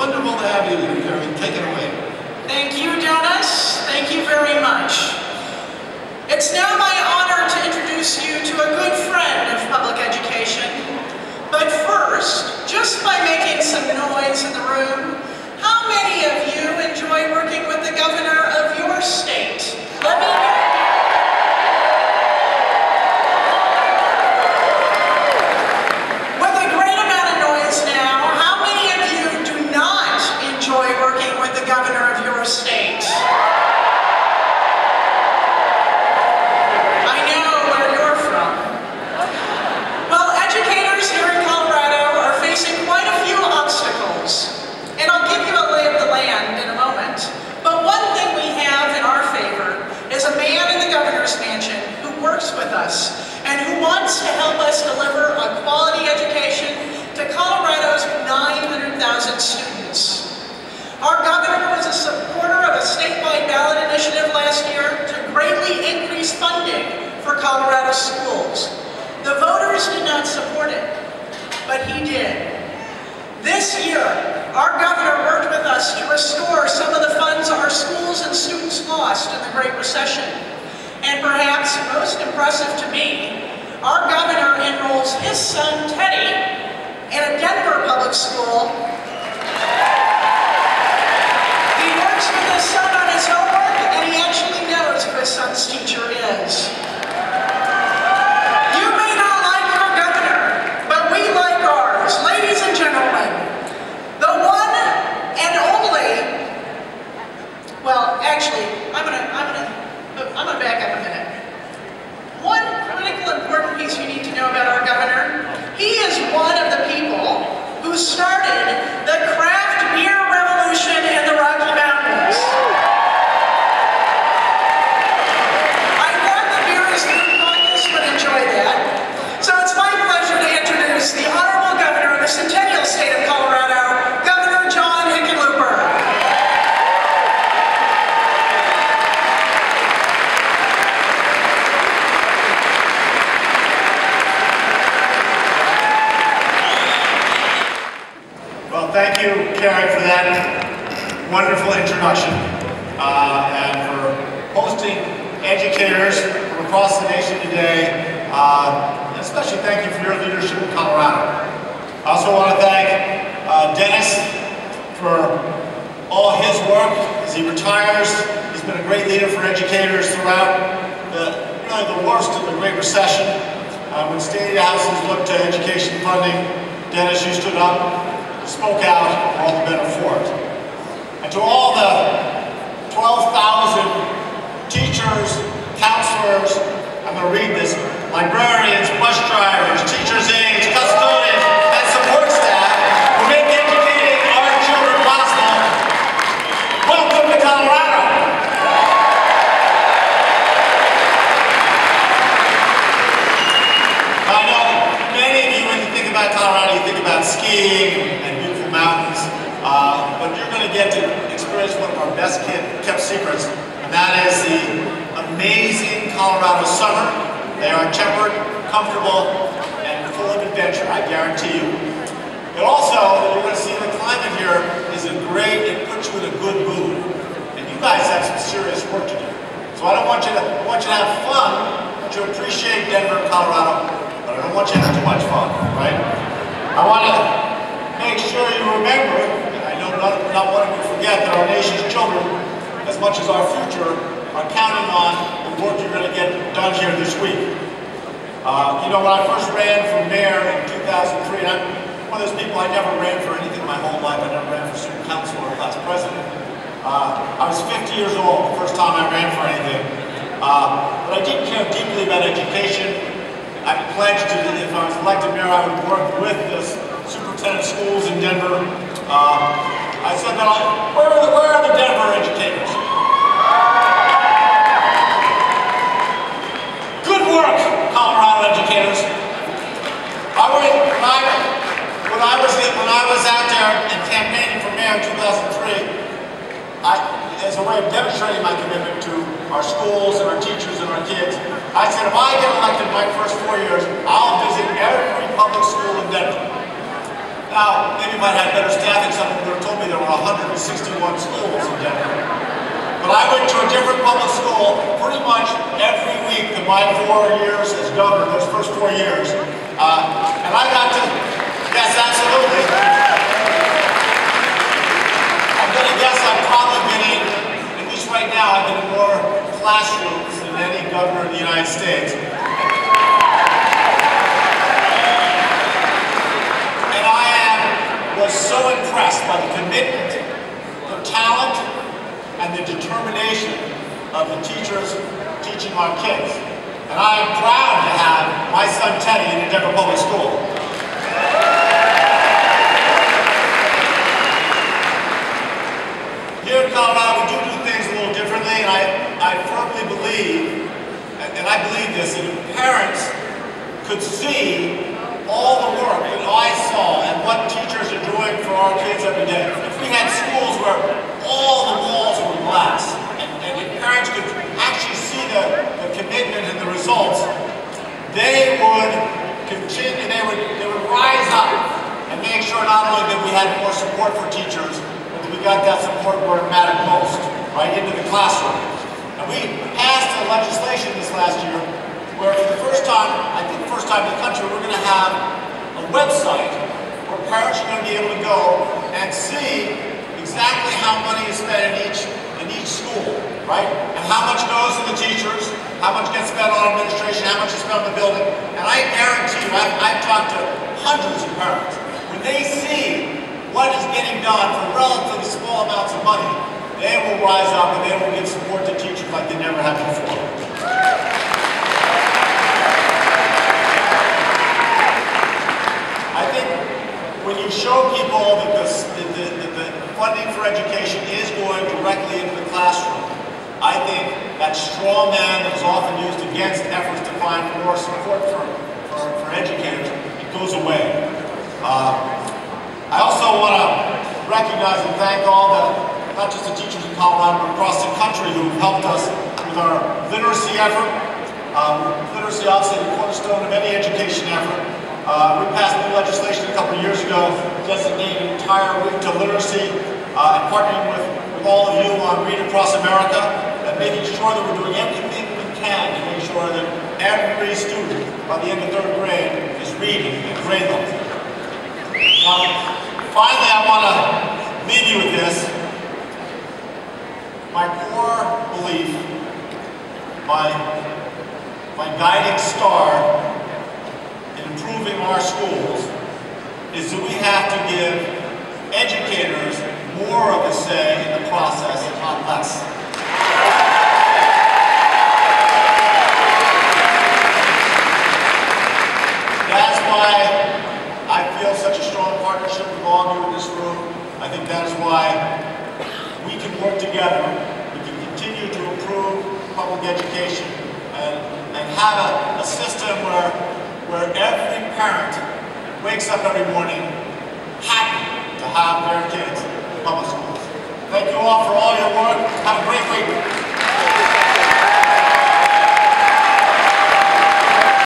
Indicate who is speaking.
Speaker 1: wonderful to have you here, Kerrie. Take it away.
Speaker 2: Thank you, Dennis. Thank you very much. It's now my honor to introduce you to a good friend of public education. But first, just by making some noise in the room, how many of you enjoy working with the governor of your state? Let me know. With a great amount of noise now, how many of you do not enjoy working with the governor of your state? I know where you're from. Well, educators here in Colorado are facing quite a few obstacles. And I'll give you a lay of the land in a moment. But one thing we have in our favor is a man in the governor's mansion who works with us and who wants to help us deliver a quality education to Colorado's 900,000 students. Our governor was a supporter of a statewide ballot initiative last year to greatly increase funding for Colorado schools. The voters did not support it, but he did. This year, our governor worked with us to restore some of the funds our schools and students lost in the Great Recession. And perhaps most impressive to me, our governor enrolls his son, Teddy, in a Denver public school. He works with his son on his homework, and he actually knows who his son's teacher is. You may not like your governor, but we like ours. Ladies and gentlemen, the one and only, well, actually, I'm gonna back up a minute. One critical important piece you need to know about our governor, he is one of the people who started the craft beer revolution in the Rocky Mountains. I thought the beer is food focused, but enjoy that. So it's my pleasure to introduce the Honorable Governor of the Centennial State of Colorado, Governor Gov Hickenlooper.
Speaker 3: Well, thank you, Kerrie, for that wonderful introduction and for hosting educators from across the nation today. And especially thank you for your leadership in Colorado. I also want to thank Dennis for all his work as he retires. He's been a great leader for educators throughout really the worst of the Great Recession. When state houses looked to education funding, Dennis, you stood up, spoke out, and all the better for it. And to all the 12,000 teachers, counselors, I'm going to read this, librarians, bus drivers, teachers' aides, custodians, and support staff who make educating our children possible, welcome to Colorado. I know many of you, when you think about Colorado, you think about skiing and beautiful mountains, but you're going to get to experience one of our best kept secrets, and that is the amazing Colorado summer. They are tempered, comfortable, and full of adventure, I guarantee you. But also, you're going to see the climate here is great, it puts you in a good mood. And you guys have some serious work to do. So I want you to have fun, I want you to appreciate Denver and Colorado, but I don't want you to have too much fun, right? I want to make sure you remember, and I know not one of you forget, that our nation's children, as much as our future, are counting on the work you're going to get done here this week. You know, when I first ran for mayor in 2003, and I'm one of those people, I never ran for anything my whole life. I never ran for student council or class president. I was 50 years old the first time I ran for anything. But I did care deeply about education. I pledged to, if I was elected mayor, I would work with the superintendent schools in Denver. I said that where are the Denver educators? Good work, Colorado educators. When I was out there and campaigning for mayor in 2003, as a way of demonstrating my commitment to our schools and our teachers and our kids, I said, if I get elected my first 4 years, I'll visit every public school in Denver. Now, maybe if I had better staffing, some people would have told me there 161 schools in Denver. But I went to a different public school pretty much every week in my 4 years as governor, those first 4 years. And I got to, yes, absolutely. I'm going to guess I've probably been in, at least right now, I've been in more classrooms than any governor in the United States. And I was so impressed by the commitment, the talent, and the determination of the teachers teaching our kids. And I am proud to have my son Teddy in the Denver Public School. Here in Colorado, we do things a little differently, and I firmly believe, and I believe this, that if parents could see all the work that I saw and what teachers are doing for our kids every day. If we had schools where all the walls were glass, and if parents could actually see the commitment and the results, they would continue, they would rise up and make sure not only that we had more support for teachers, but that we got that support where it mattered most, right into the classroom. And we passed a legislation this last year where for the first time, I think the first time in the country, we're going to have a website where parents are going to be able to go and see exactly how money is spent in each school, right? And how much goes to the teachers, how much gets spent on administration, how much is spent on the building. And I guarantee you, I've talked to hundreds of parents. When they see what is getting done for relatively small amounts of money, they will rise up and they will give support to teachers like they never have before. I think when you show people that the funding for education is going directly into the classroom, I think that straw man that is often used against efforts to find more support for educators, it goes away. I also want to recognize and thank all not just the teachers in Colorado, but across the country who have helped us with our literacy effort. Literacy obviously the cornerstone of any education effort. We passed new legislation a couple of years ago designating an entire week to literacy and partnering with all of you on Read Across America and making sure that we're doing everything we can to make sure that every student by the end of 3rd grade is reading at grade level. Now, finally, I want to leave you with this. My core belief, my guiding star improving our schools is that we have to give educators more of a say in the process, not less. That's why I feel such a strong partnership with all of you in this room. I think that is why we can work together. We can continue to improve public education and have a system where every parent wakes up every morning happy to have their kids in public schools. Thank you all for all your work. Have a great week.